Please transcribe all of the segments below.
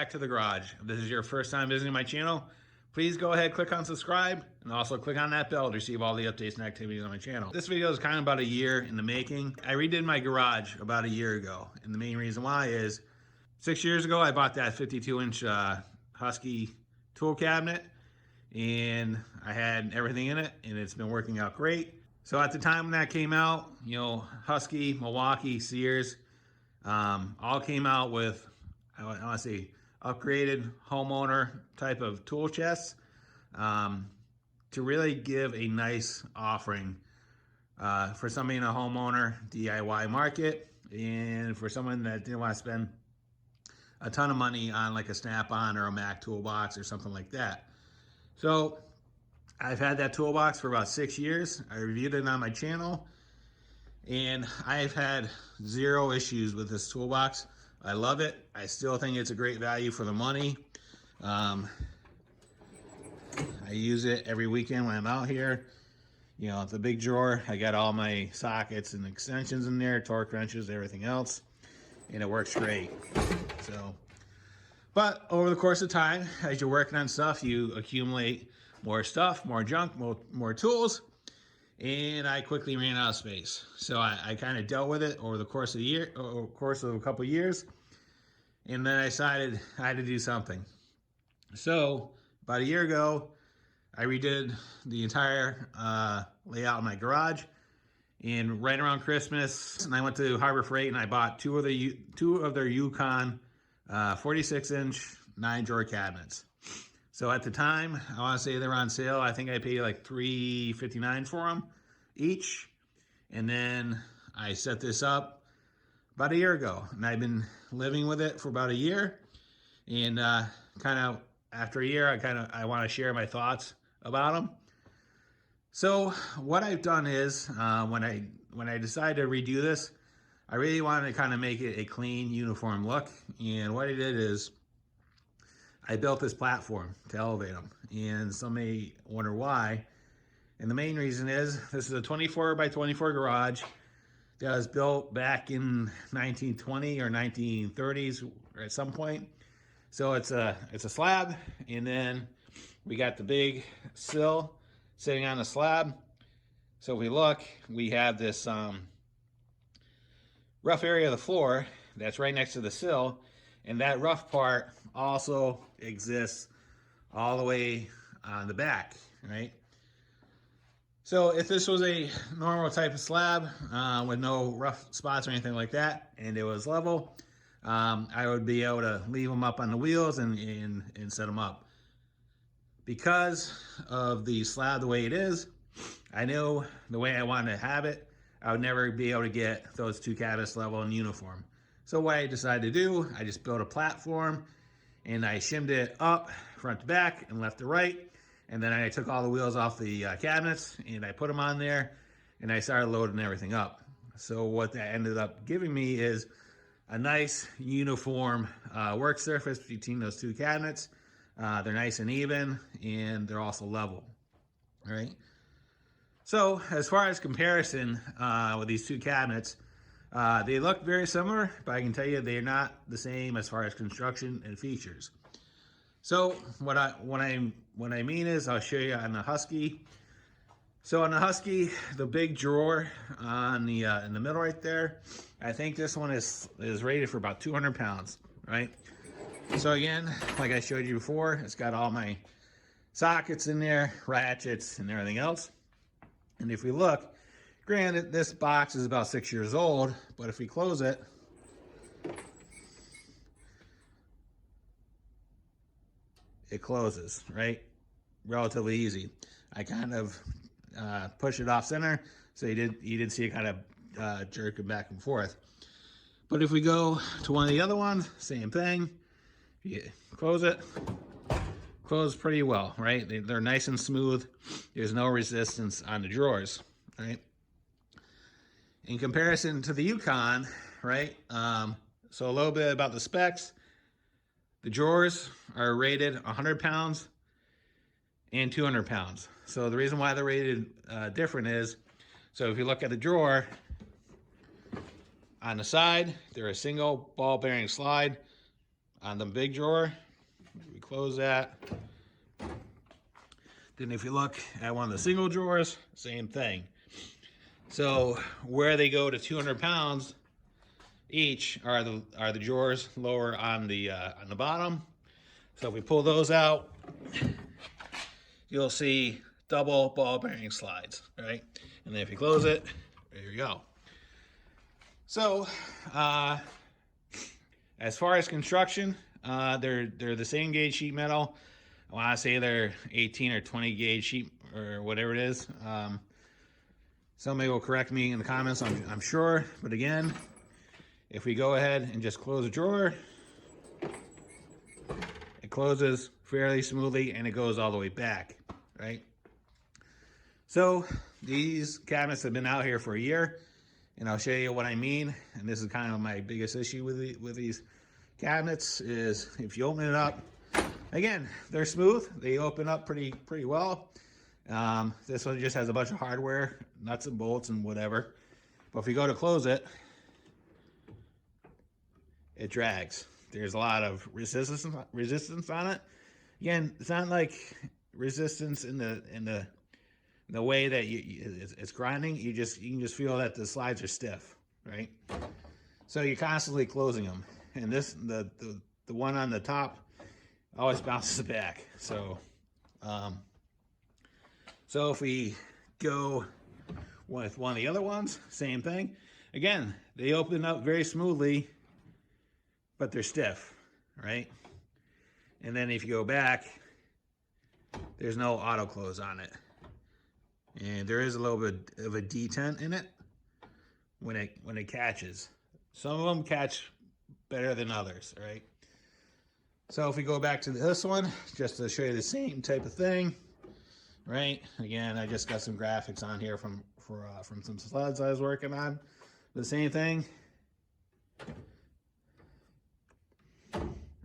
back to the garage. If this is your first time visiting my channel, please go ahead, click on subscribe, and also click on that bell to receive all the updates and activities on my channel. This video is kind of about a year in the making. I redid my garage about a year ago, and the main reason why is 6 years ago I bought that 52-inch Husky tool cabinet, and I had everything in it, and it's been working out great. So at the time when that came out, you know, Husky, Milwaukee, Sears, all came out with, I want to say, upgraded homeowner type of tool chests to really give a nice offering for somebody in a homeowner DIY market, and for someone that didn't want to spend a ton of money on like a Snap-on or a Mac toolbox or something like that. So I've had that toolbox for about 6 years. I reviewed it on my channel, and I've had zero issues with this toolbox. I love it. I still think it's a great value for the money. I use it every weekend when I'm out here. You know, the big drawer, I got all my sockets and extensions in there, torque wrenches, everything else, and it works great. So, but over the course of time, as you're working on stuff, you accumulate more stuff, more junk, more tools, and I quickly ran out of space. So I kind of dealt with it over the course of the year, or course of a couple years, and then I decided I had to do something. So about a year ago, I redid the entire layout of my garage, and right around Christmas, and I went to Harbor Freight and I bought two of their Yukon 46-inch 9-drawer cabinets. So at the time, I want to say they were on sale. I think I paid like $3.59 for them each. And then I set this up about a year ago, and I've been living with it for about a year. And kind of after a year, I want to share my thoughts about them. So what I've done is when I decided to redo this, I really wanted to kind of make it a clean, uniform look. And what I did is I built this platform to elevate them. And some may wonder why. And the main reason is this is a 24 by 24 garage that was built back in 1920 or 1930s or at some point. So it's a slab, and then we got the big sill sitting on the slab. So if we look, we have this rough area of the floor that's right next to the sill, and that rough part also exists all the way on the back, right? So if this was a normal type of slab with no rough spots or anything like that, and it was level, I would be able to leave them up on the wheels and set them up. Because of the slab the way it is, I knew the way I wanted to have it, I would never be able to get those two cabinets level and uniform. So what I decided to do, I just built a platform, and I shimmed it up front to back and left to right. And then I took all the wheels off the cabinets, and I put them on there, and I started loading everything up. So what that ended up giving me is a nice uniform work surface between those two cabinets. They're nice and even, and they're also level, right? So as far as comparison with these two cabinets, they look very similar, but I can tell you they're not the same as far as construction and features. So what I mean is, I'll show you on the Husky. So on the Husky, the big drawer on the in the middle right there, I think this one is rated for about 200 pounds, right? So again, like I showed you before, it's got all my sockets in there, ratchets, and everything else. And if we look, granted, this box is about 6 years old, but if we close it, it closes, right? Relatively easy. I kind of push it off center, so you did see it kind of jerking back and forth. But if we go to one of the other ones, same thing. You close it, close pretty well, right? They're nice and smooth. There's no resistance on the drawers, right? In comparison to the Yukon, right? So a little bit about the specs. The drawers are rated 100 pounds and 200 pounds. So the reason why they're rated different is, so if you look at the drawer, on the side, they're a single ball bearing slide. on the big drawer. We close that. Then if you look at one of the single drawers, same thing. So where they go to 200 pounds each are the drawers lower on the bottom. So if we pull those out, you'll see double ball bearing slides, right? And then if you close it, there you go. So as far as construction, they're the same gauge sheet metal. I want to say they're 18 or 20 gauge sheet or whatever it is. Somebody will correct me in the comments, I'm sure. But again, if we go ahead and just close the drawer, it closes fairly smoothly and it goes all the way back, right? So these cabinets have been out here for a year, and I'll show you what I mean. And this is kind of my biggest issue with these cabinets is if you open it up, again, they're smooth. They open up pretty well. This one just has a bunch of hardware, nuts and bolts and whatever. But if you go to close it, it drags. There's a lot of resistance on it. Again, it's not like resistance in the way that it's grinding. You can just feel that the slides are stiff, right? So you're constantly closing them, and this the one on the top always bounces back. So so if we go with one of the other ones, same thing. Again, they open up very smoothly, but they're stiff, right? And then if you go back, there's no auto close on it. And there is a little bit of a detent in it when it catches. Some of them catch better than others, right? So if we go back to this one, just to show you the same type of thing, right? Again, I just got some graphics on here from some slides I was working on. The same thing,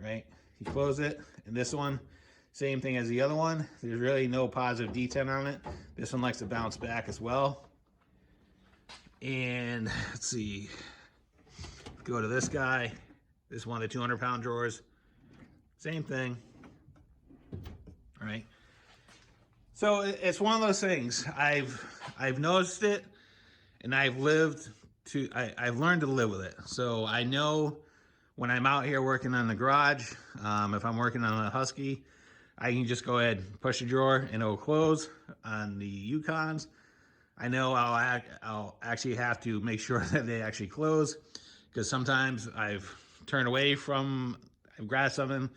right? You close it, and this one, same thing as the other one. There's really no positive detent on it. This one likes to bounce back as well. And let's see, go to this guy. This one, the 200-pound drawers. Same thing, right? So it's one of those things. I've noticed it, and I've learned to live with it. So I know when I'm out here working on the garage, if I'm working on a Husky, I can just go ahead and push the drawer and it'll close. On the Yukons, I know I'll actually have to make sure that they actually close, because sometimes I've grabbed something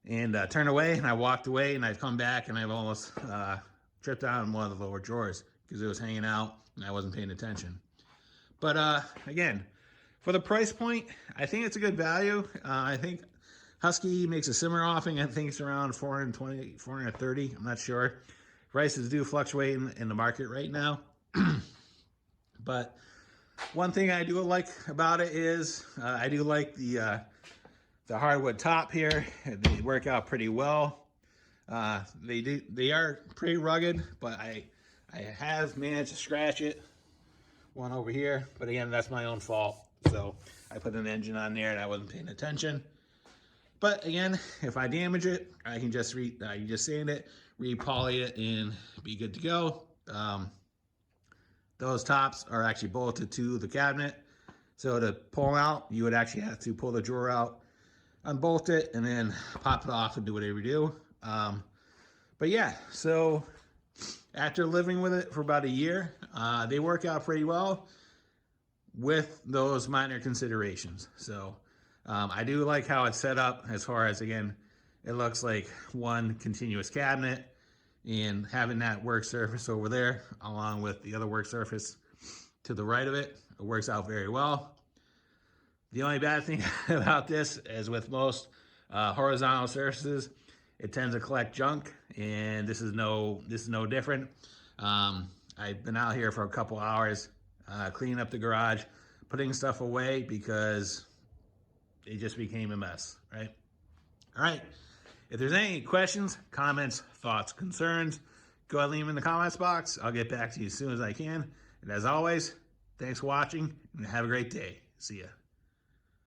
and turned away, and I walked away, and I've come back and I've almost tripped on one of the lower drawers because it was hanging out and I wasn't paying attention. But again, for the price point, I think it's a good value. I think Husky makes a similar offering. I think it's around $420, $430. I'm not sure. Prices do fluctuate in the market right now. But one thing I do like about it is I do like the hardwood top here. They work out pretty well. They are pretty rugged, but I have managed to scratch it. One over here, but again, that's my own fault. So I put an engine on there and I wasn't paying attention. But again, if I damage it, I can just sand it, re-poly it, and be good to go. Those tops are actually bolted to the cabinet. So to pull them out, you would actually have to pull the drawer out, unbolt it, and then pop it off and do whatever you do. But yeah, so after living with it for about a year, they work out pretty well with those minor considerations. So I do like how it's set up as far as, again, it looks like one continuous cabinet, and having that work surface over there along with the other work surface to the right of it, it works out very well. The only bad thing about this, as with most horizontal surfaces, it tends to collect junk, and this is no different. I've been out here for a couple hours cleaning up the garage, putting stuff away because it just became a mess, right? All right. If there's any questions, comments, thoughts, concerns, go ahead and leave them in the comments box. I'll get back to you as soon as I can. And as always, thanks for watching, and have a great day. See ya.